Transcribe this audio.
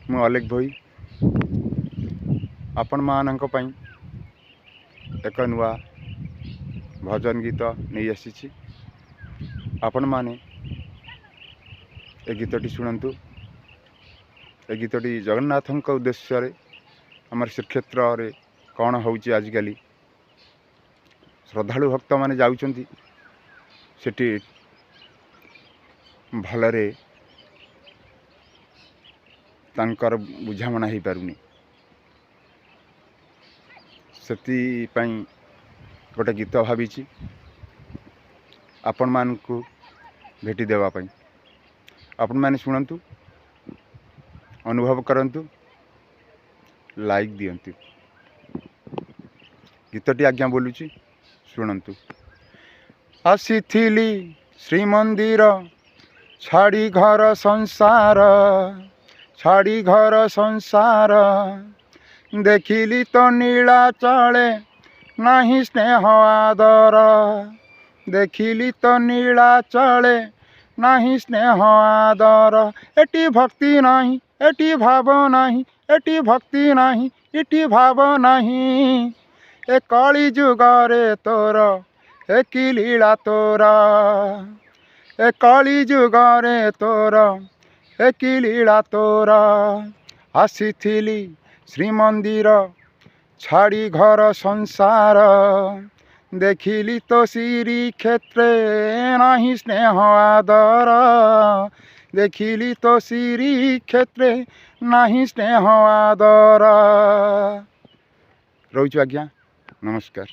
मु अलेख भोई आपण मानक पई एक नुआ भजन गीत नहीं आसी आपण माने ए गीतटी शुणु। ए गीतटी जगन्नाथ उद्देश्य रे आमर श्रीक्षेत्र रे कौन होउची आजिकली श्रद्धालु भक्त माने जाउचंती सेठी भलरे तांकर बुझामणा हो पारुनी सेति पई गोटे गीत भावी आपण मान को भेटी देवा पई। आपण माने शुणंतु, अनुभव करंतु, लाइक दियंतु। गीतटी आज्ञा बोलुची शुणंतु। आसीथिली श्रीमंदिर छाड़ी घर संसार, छाड़ी घर संसार, देखिली तो नीला चले नहीं स्नेह आदर, देखिली तो नीला चले नहीं स्नेह आदर। एटी भक्ति नहीं, एटी भाव नहीं, एटी भक्ति नहीं, एटी भाव नहीं। ए कली जुगरे तोर ए कि लीला तोरा, ए कली जुगरे तोर ए कि लीला तोरा। आसीथिली श्रीमंदिर छाड़ी घर संसार, देखिली तो श्री क्षेत्रे नहीं स्नेह आदर, देखिली तो श्री क्षेत्रे नहीं स्नेह आदर। रोचु आज्ञा, नमस्कार।